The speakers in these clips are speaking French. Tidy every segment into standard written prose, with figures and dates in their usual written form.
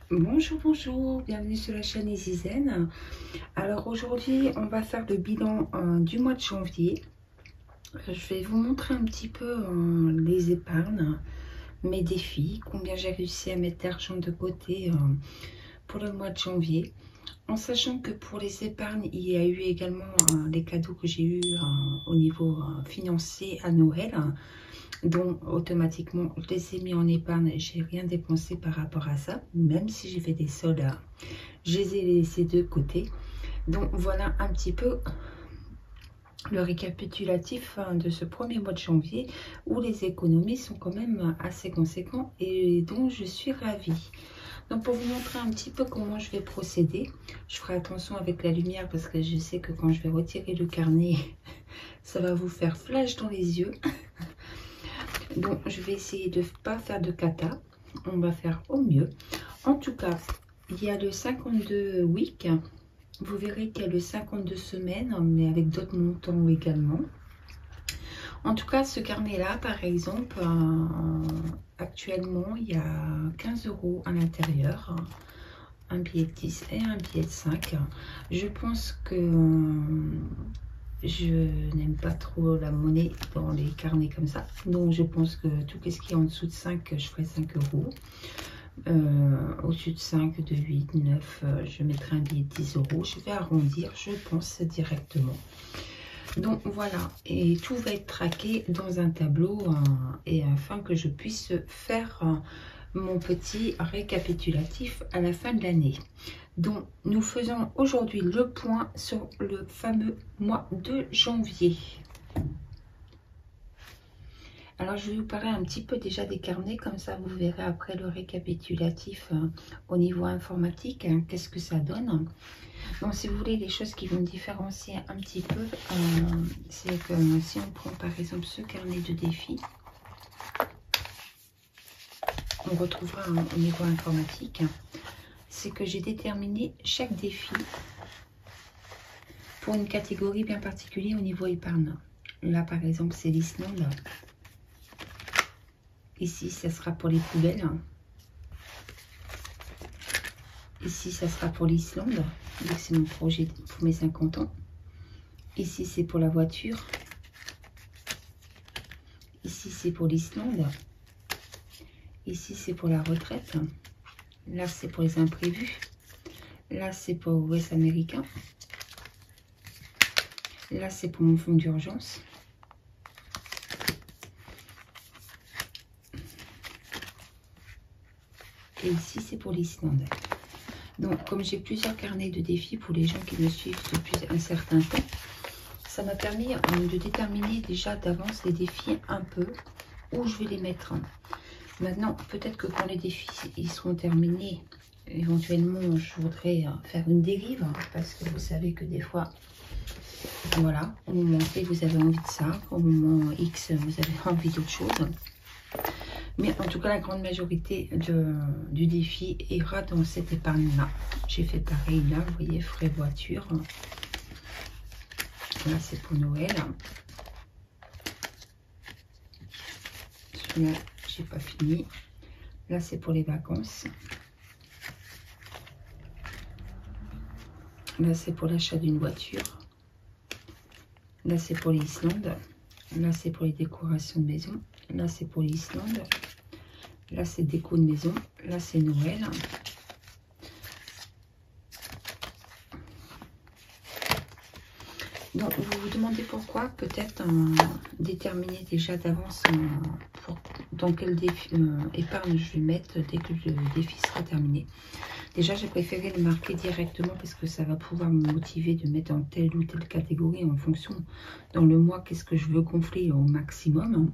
Bonjour, bonjour, bienvenue sur la chaîne Easy Zen. Alors aujourd'hui, on va faire le bilan du mois de janvier. Je vais vous montrer un petit peu les épargnes, mes défis, combien j'ai réussi à mettre d'argent de côté pour le mois de janvier. En sachant que pour les épargnes, il y a eu également les cadeaux que j'ai eu au niveau financier à Noël. Donc automatiquement je les ai mis en épargne, j'ai rien dépensé par rapport à ça, même si j'ai fait des soldes, je les ai laissés de côté. Donc voilà un petit peu le récapitulatif de ce premier mois de janvier où les économies sont quand même assez conséquentes et dont je suis ravie. Donc pour vous montrer un petit peu comment je vais procéder, je ferai attention avec la lumière parce que je sais que quand je vais retirer le carnet, ça va vous faire flash dans les yeux. Donc je vais essayer de ne pas faire de cata, on va faire au mieux. En tout cas, il y a le 52 week, vous verrez qu'il y a le 52 semaines, mais avec d'autres montants également. En tout cas, ce carnet-là, par exemple, actuellement, il y a 15 € à l'intérieur, un billet de 10 et un billet de 5. Je pense que je n'aime pas trop la monnaie dans les carnets comme ça. Donc je pense que tout ce qui est en dessous de 5, je ferai 5 €. Au-dessus de 5, de 8, 9, je mettrai un billet de 10 €. Je vais arrondir, je pense, directement. Donc voilà, et tout va être traqué dans un tableau et afin que je puisse faire mon petit récapitulatif à la fin de l'année. Donc nous faisons aujourd'hui le point sur le fameux mois de janvier. Alors je vais vous parler un petit peu déjà des carnets, comme ça vous verrez après le récapitulatif au niveau informatique, qu'est-ce que ça donne. Donc si vous voulez les choses qui vont différencier un petit peu, c'est que si on prend par exemple ce carnet de défis, on retrouvera au niveau informatique, c'est que j'ai déterminé chaque défi pour une catégorie bien particulière au niveau épargne. Là par exemple c'est l'Islande. Ici ça sera pour les poubelles. Ici ça sera pour l'Islande. C'est mon projet pour mes 50 ans. Ici c'est pour la voiture. Ici c'est pour l'Islande. Ici c'est pour la retraite. Là c'est pour les imprévus. Là c'est pour l'Ouest américain. Là c'est pour mon fonds d'urgence. Et ici c'est pour l'Islande. Donc comme j'ai plusieurs carnets de défis pour les gens qui me suivent depuis un certain temps, ça m'a permis de déterminer déjà d'avance les défis un peu où je vais les mettre. Maintenant, peut-être que quand les défis ils seront terminés, éventuellement, je voudrais faire une dérive, parce que vous savez que des fois, voilà, au moment T, vous avez envie de ça, au moment X, vous avez envie d'autre chose. Mais en tout cas, la grande majorité du défi ira dans cette épargne-là. J'ai fait pareil là, vous voyez, frais voiture. Là, c'est pour Noël. Celui-là, j'ai pas fini. Là, c'est pour les vacances. Là, c'est pour l'achat d'une voiture. Là, c'est pour l'Islande. Là, c'est pour les décorations de maison. Là, c'est pour l'Islande. Là, c'est déco de maison. Là, c'est Noël. Donc, vous vous demandez pourquoi. Peut-être déterminer déjà d'avance dans quel défi, épargne je vais mettre dès que le défi sera terminé. Déjà, j'ai préféré le marquer directement parce que ça va pouvoir me motiver de mettre dans telle ou telle catégorie en fonction dans le mois qu'est-ce que je veux gonfler au maximum.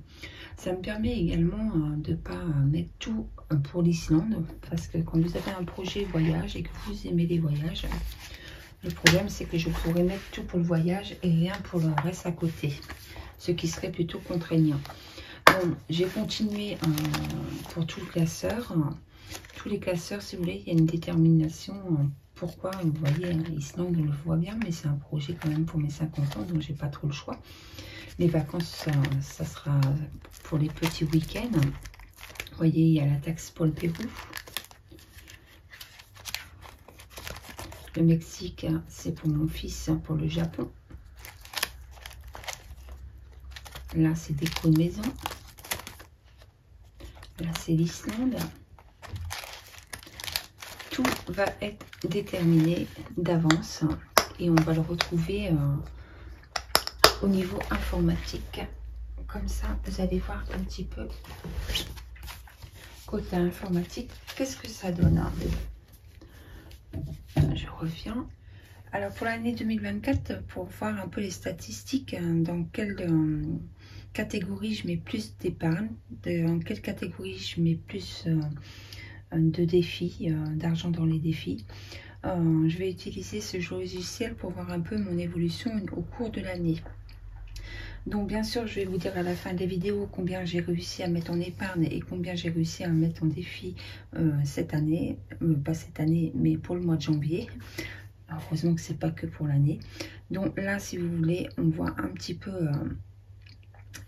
Ça me permet également de ne pas mettre tout pour l'Islande parce que quand vous avez un projet voyage et que vous aimez les voyages, le problème c'est que je pourrais mettre tout pour le voyage et rien pour le reste à côté, ce qui serait plutôt contraignant. Donc, j'ai continué pour tout le classeur. Tous les classeurs, si vous voulez, il y a une détermination. Pourquoi, vous voyez, l'Islande, on le voit bien, mais c'est un projet quand même pour mes 50 ans, donc j'ai pas trop le choix. Les vacances, ça sera pour les petits week-ends. Vous voyez, il y a la taxe pour le Pérou. Le Mexique, c'est pour mon fils, pour le Japon. Là, c'est déco de maison. Là, c'est l'Islande. Tout va être déterminé d'avance et on va le retrouver au niveau informatique. Comme ça, vous allez voir un petit peu côté informatique, qu'est-ce que ça donne. Je reviens. Alors pour l'année 2024, pour voir un peu les statistiques, dans quelle catégorie je mets plus d'épargne, dans quelle catégorie je mets plus de défis, d'argent dans les défis. Je vais utiliser ce logiciel pour voir un peu mon évolution au cours de l'année. Donc bien sûr, je vais vous dire à la fin de la vidéo combien j'ai réussi à mettre en épargne et combien j'ai réussi à mettre en défi cette année. Pas cette année, mais pour le mois de janvier. Heureusement que c'est pas que pour l'année. Donc là, si vous voulez, on voit un petit peu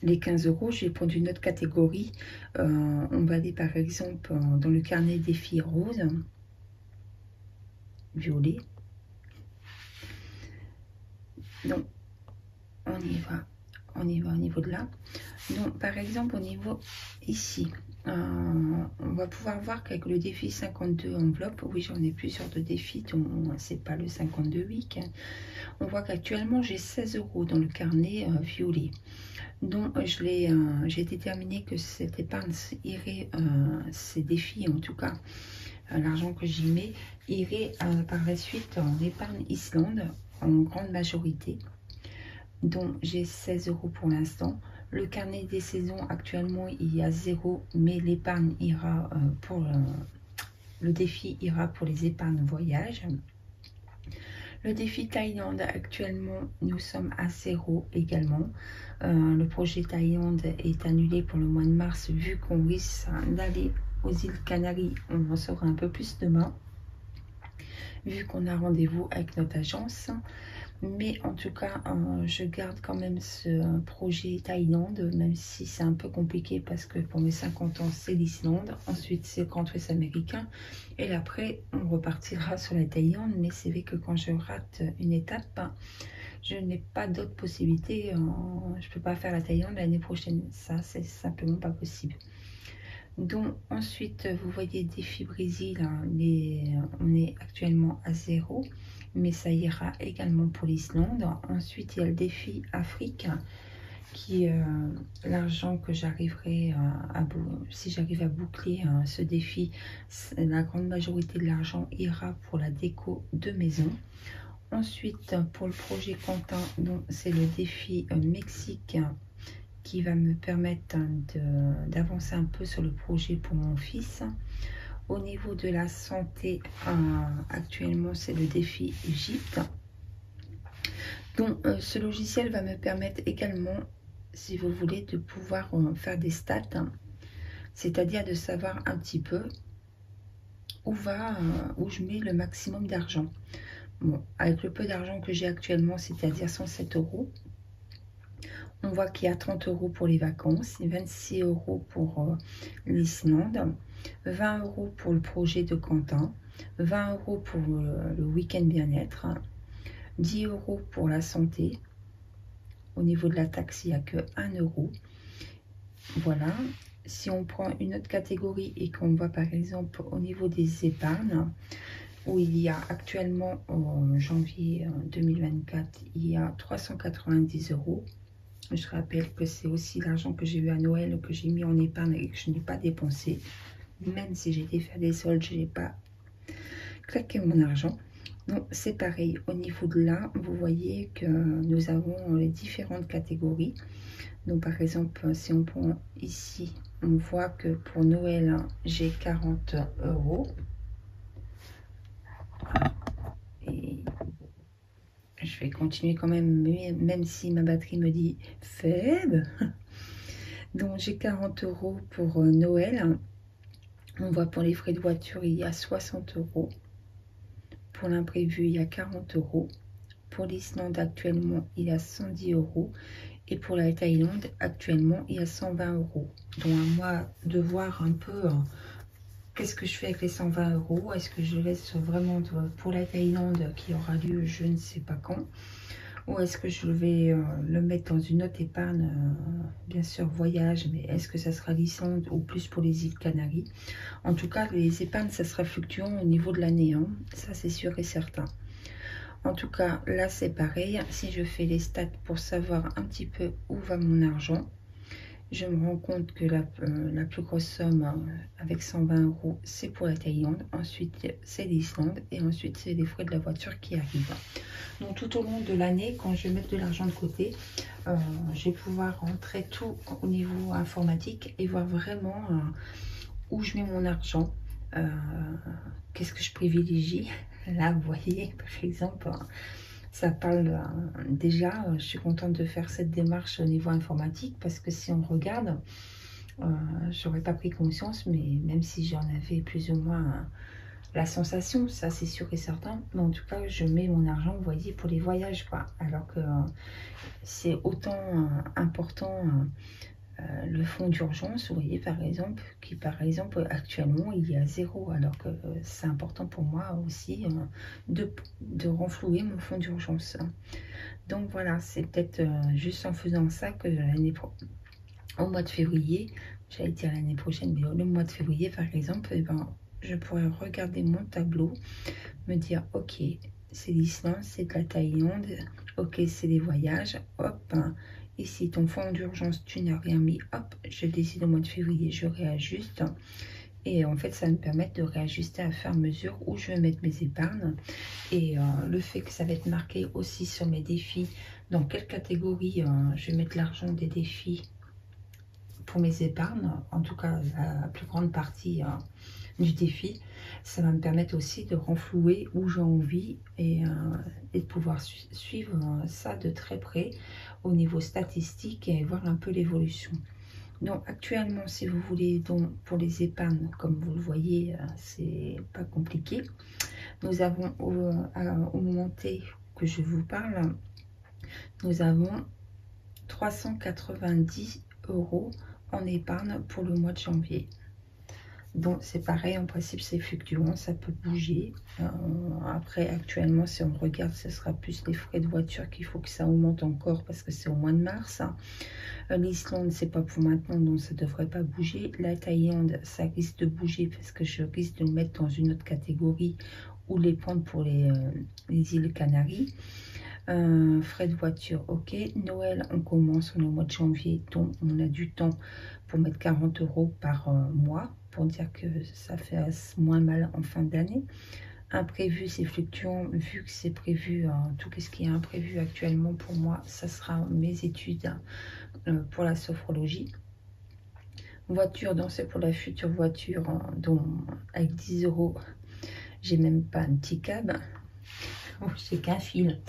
les 15 euros. Je vais prendre une autre catégorie. On va aller par exemple dans le carnet défi rose, violet. Donc on y va. On y va au niveau de là. Donc par exemple au niveau ici, on va pouvoir voir qu'avec le défi 52 enveloppes, oui j'en ai plusieurs de défis, donc c'est pas le 52 week. On voit qu'actuellement j'ai 16 euros dans le carnet violet. Donc j'ai déterminé que cette épargne irait, ces défis en tout cas, l'argent que j'y mets, irait par la suite en épargne Islande en grande majorité. Donc j'ai 16 euros pour l'instant. Le carnet des saisons actuellement il y a 0, mais l'épargne ira pour le défi ira pour les épargnes voyage. Le défi Thaïlande actuellement nous sommes à 0 également. Le projet Thaïlande est annulé pour le mois de mars vu qu'on risque d'aller aux îles Canaries. On en saura un peu plus demain vu qu'on a rendez-vous avec notre agence. Mais en tout cas, je garde quand même ce projet Thaïlande, même si c'est un peu compliqué parce que pour mes 50 ans, c'est l'Islande. Ensuite, c'est le Grand Ouest américain. Et après, on repartira sur la Thaïlande. Mais c'est vrai que quand je rate une étape, je n'ai pas d'autres possibilités. Je ne peux pas faire la Thaïlande l'année prochaine. Ça, c'est simplement pas possible. Donc, ensuite, vous voyez défi Brésil. On est actuellement à 0. Mais ça ira également pour l'Islande. Ensuite, il y a le défi Afrique, qui est l'argent que j'arriverai si j'arrive à boucler ce défi, la grande majorité de l'argent ira pour la déco de maison. Ensuite, pour le projet Quentin, c'est le défi Mexique qui va me permettre d'avancer un peu sur le projet pour mon fils. Au niveau de la santé, actuellement, c'est le défi Égypte. Donc, ce logiciel va me permettre également, si vous voulez, de pouvoir faire des stats, c'est-à-dire de savoir un petit peu où je mets le maximum d'argent. Bon, avec le peu d'argent que j'ai actuellement, c'est-à-dire 107 euros, on voit qu'il y a 30 euros pour les vacances, 26 euros pour l'Islande, 20 euros pour le projet de Quentin, 20 euros pour le week-end bien-être, 10 euros pour la santé. Au niveau de la taxe, il n'y a que 1 euro. Voilà. Si on prend une autre catégorie et qu'on voit par exemple au niveau des épargnes, où il y a actuellement en janvier 2024, il y a 390 euros. Je rappelle que c'est aussi l'argent que j'ai eu à Noël, que j'ai mis en épargne et que je n'ai pas dépensé. Même si j'ai été faire des soldes, je n'ai pas claqué mon argent. Donc c'est pareil, au niveau de là, vous voyez que nous avons les différentes catégories. Donc par exemple, si on prend ici, on voit que pour Noël, j'ai 40 euros. Et je vais continuer quand même, même si ma batterie me dit faible. Donc j'ai 40 euros pour Noël. On voit pour les frais de voiture, il y a 60 euros. Pour l'imprévu, il y a 40 euros. Pour l'Islande, actuellement, il y a 110 euros. Et pour la Thaïlande, actuellement, il y a 120 euros. Donc à moi de voir un peu qu'est-ce que je fais avec les 120 €? Est-ce que je laisse vraiment pour la Thaïlande qui aura lieu je ne sais pas quand? Ou est-ce que je vais le mettre dans une autre épargne, bien sûr voyage, mais est-ce que ça sera l'Islande ou plus pour les îles Canaries? En tout cas, les épargnes, ça sera fluctuant au niveau de l'année, hein. Ça c'est sûr et certain. En tout cas, là c'est pareil. Si je fais les stats pour savoir un petit peu où va mon argent, je me rends compte que la plus grosse somme avec 120 €, c'est pour la Thaïlande. Ensuite, c'est l'Islande. Et ensuite, c'est les frais de la voiture qui arrivent. Donc, tout au long de l'année, quand je vais mettre de l'argent de côté, je vais pouvoir rentrer tout au niveau informatique et voir vraiment où je mets mon argent. Qu'est-ce que je privilégie? Là, vous voyez, par exemple, ça parle déjà, je suis contente de faire cette démarche au niveau informatique parce que si on regarde, j'aurais pas pris conscience, mais même si j'en avais plus ou moins la sensation, ça c'est sûr et certain, mais en tout cas je mets mon argent, vous voyez, pour les voyages, quoi, alors que c'est autant important. Le fonds d'urgence, vous voyez, par exemple, qui par exemple actuellement il y a 0, alors que c'est important pour moi aussi de renflouer mon fonds d'urgence. Donc voilà, c'est peut-être juste en faisant ça que au mois de février, j'allais dire l'année prochaine, mais le mois de février par exemple, eh ben, je pourrais regarder mon tableau, me dire ok, c'est l'Islande, c'est de la Thaïlande, ok, c'est les voyages, hop, ici, ton fonds d'urgence, tu n'as rien mis. Hop, je décide au mois de février, je réajuste. Et en fait, ça me permet de réajuster à faire mesure où je vais mettre mes épargnes. Et le fait que ça va être marqué aussi sur mes défis, dans quelle catégorie je vais mettre l'argent des défis pour mes épargnes, en tout cas la plus grande partie du défi, ça va me permettre aussi de renflouer où j'ai envie et de pouvoir suivre ça de très près au niveau statistique et voir un peu l'évolution. Donc actuellement, si vous voulez, donc pour les épargnes, comme vous le voyez, c'est pas compliqué. Nous avons au moment T que je vous parle, nous avons 390 € en épargne pour le mois de janvier. Donc c'est pareil, en principe c'est fluctuant, ça peut bouger. Après actuellement si on regarde, ce sera plus les frais de voiture qu'il faut que ça augmente encore parce que c'est au mois de mars. L'Islande c'est pas pour maintenant, donc ça devrait pas bouger. La Thaïlande ça risque de bouger parce que je risque de le mettre dans une autre catégorie ou les prendre pour les îles Canaries. Frais de voiture, ok. Noël on commence, on est au mois de janvier, donc on a du temps pour mettre 40 € par mois, pour dire que ça fait moins mal en fin d'année. Imprévu, c'est fluctuant, vu que c'est prévu, tout ce qui est imprévu actuellement pour moi, ça sera mes études pour la sophrologie. Voiture, donc c'est pour la future voiture, dont avec 10 €, j'ai même pas un petit cab. J'ai qu'un fil.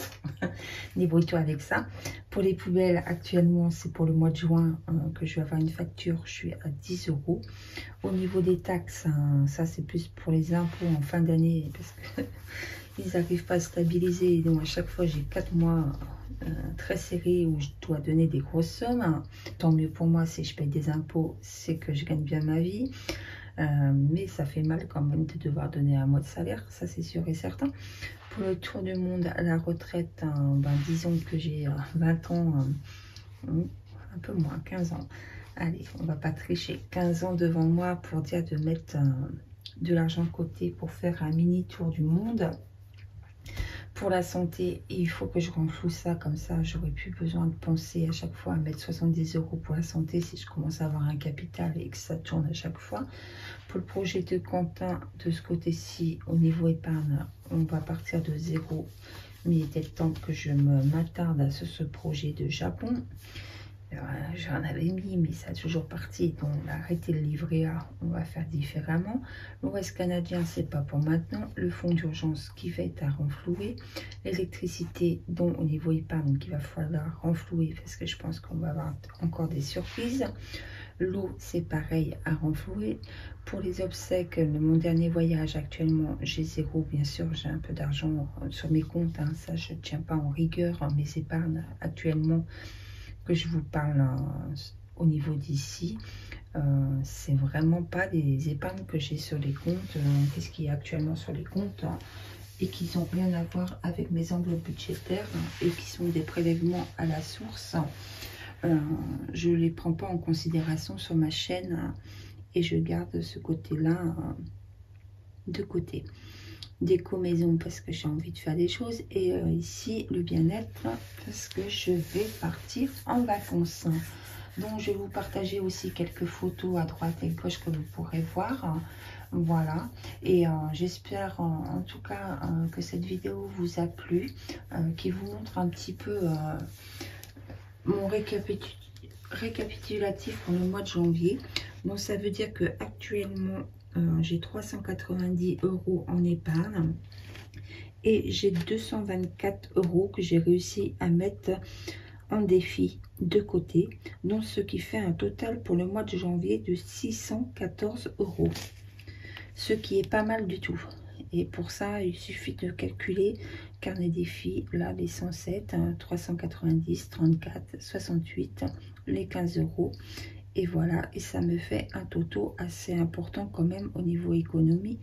Débrouille-toi avec ça. Pour les poubelles, actuellement, c'est pour le mois de juin que je vais avoir une facture. Je suis à 10 €. Au niveau des taxes, ça c'est plus pour les impôts en fin d'année parce qu'ils n'arrivent pas à stabiliser. Donc à chaque fois, j'ai 4 mois très serrés où je dois donner des grosses sommes. Tant mieux pour moi si je paye des impôts, c'est que je gagne bien ma vie. Mais ça fait mal quand même de devoir donner un mois de salaire, ça c'est sûr et certain. Pour le tour du monde à la retraite, disons que j'ai 20 ans, un peu moins, 15 ans. Allez, on va pas tricher. 15 ans devant moi pour dire de mettre de l'argent de côté pour faire un mini tour du monde. Pour la santé, il faut que je renfloue ça, comme ça j'aurais plus besoin de penser à chaque fois à mettre 70 € pour la santé si je commence à avoir un capital et que ça tourne à chaque fois. Pour le projet de Quentin, de ce côté-ci, au niveau épargne, on va partir de 0. Mais il était temps que je m'attarde sur ce projet de Japon. J'en avais mis, mais ça a toujours parti. Donc, on a arrêté le livret A, on va faire différemment. L'Ouest canadien, c'est pas pour maintenant. Le fonds d'urgence qui va être à renflouer. L'électricité, dont au niveau épargne, qu'il va falloir renflouer parce que je pense qu'on va avoir encore des surprises. L'eau, c'est pareil à renflouer. Pour les obsèques, mon dernier voyage, actuellement, j'ai 0. Bien sûr, j'ai un peu d'argent sur mes comptes. Ça, je ne tiens pas en rigueur. Mes épargnes, actuellement, que je vous parle au niveau d'ici, C'est vraiment pas des épargnes que j'ai sur les comptes, qu'est-ce qu'il y a actuellement sur les comptes, et qui n'ont rien à voir avec mes enveloppes budgétaires et qui sont des prélèvements à la source. Je ne les prends pas en considération sur ma chaîne et je garde ce côté-là de côté. Déco maison parce que j'ai envie de faire des choses et ici le bien-être parce que je vais partir en vacances. Donc je vais vous partager aussi quelques photos à droite et à gauche que vous pourrez voir. Voilà, et j'espère en tout cas que cette vidéo vous a plu, qui vous montre un petit peu mon récapitulatif pour le mois de janvier. Donc ça veut dire que actuellement j'ai 390 € en épargne et j'ai 224 € que j'ai réussi à mettre en défi de côté, donc ce qui fait un total pour le mois de janvier de 614 €, ce qui est pas mal du tout. Et pour ça il suffit de calculer carnet défi, là les 107, 390, 34, 68, les 15 €. Et voilà, et ça me fait un toto assez important quand même au niveau économie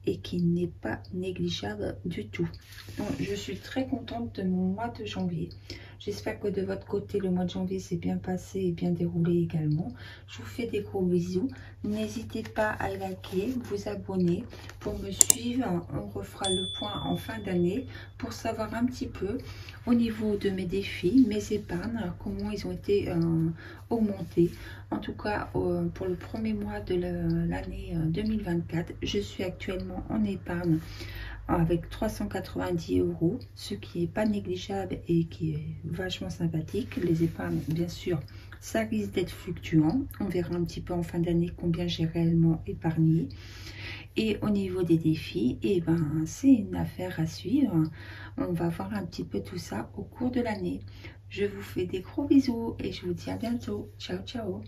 et qui n'est pas négligeable du tout. Donc je suis très contente de mon mois de janvier. J'espère que de votre côté le mois de janvier s'est bien passé et bien déroulé également. Je vous fais des gros bisous. N'hésitez pas à liker, vous abonner pour me suivre. On refera le point en fin d'année pour savoir un petit peu au niveau de mes défis, mes épargnes, comment ils ont été augmentés. En tout cas, pour le premier mois de l'année 2024, je suis actuellement en épargne avec 390 €, ce qui n'est pas négligeable et qui est vachement sympathique. Les épargnes, bien sûr, ça risque d'être fluctuant. On verra un petit peu en fin d'année combien j'ai réellement épargné. Et au niveau des défis, et ben, c'est une affaire à suivre. On va voir un petit peu tout ça au cours de l'année. Je vous fais des gros bisous et je vous dis à bientôt. Ciao, ciao.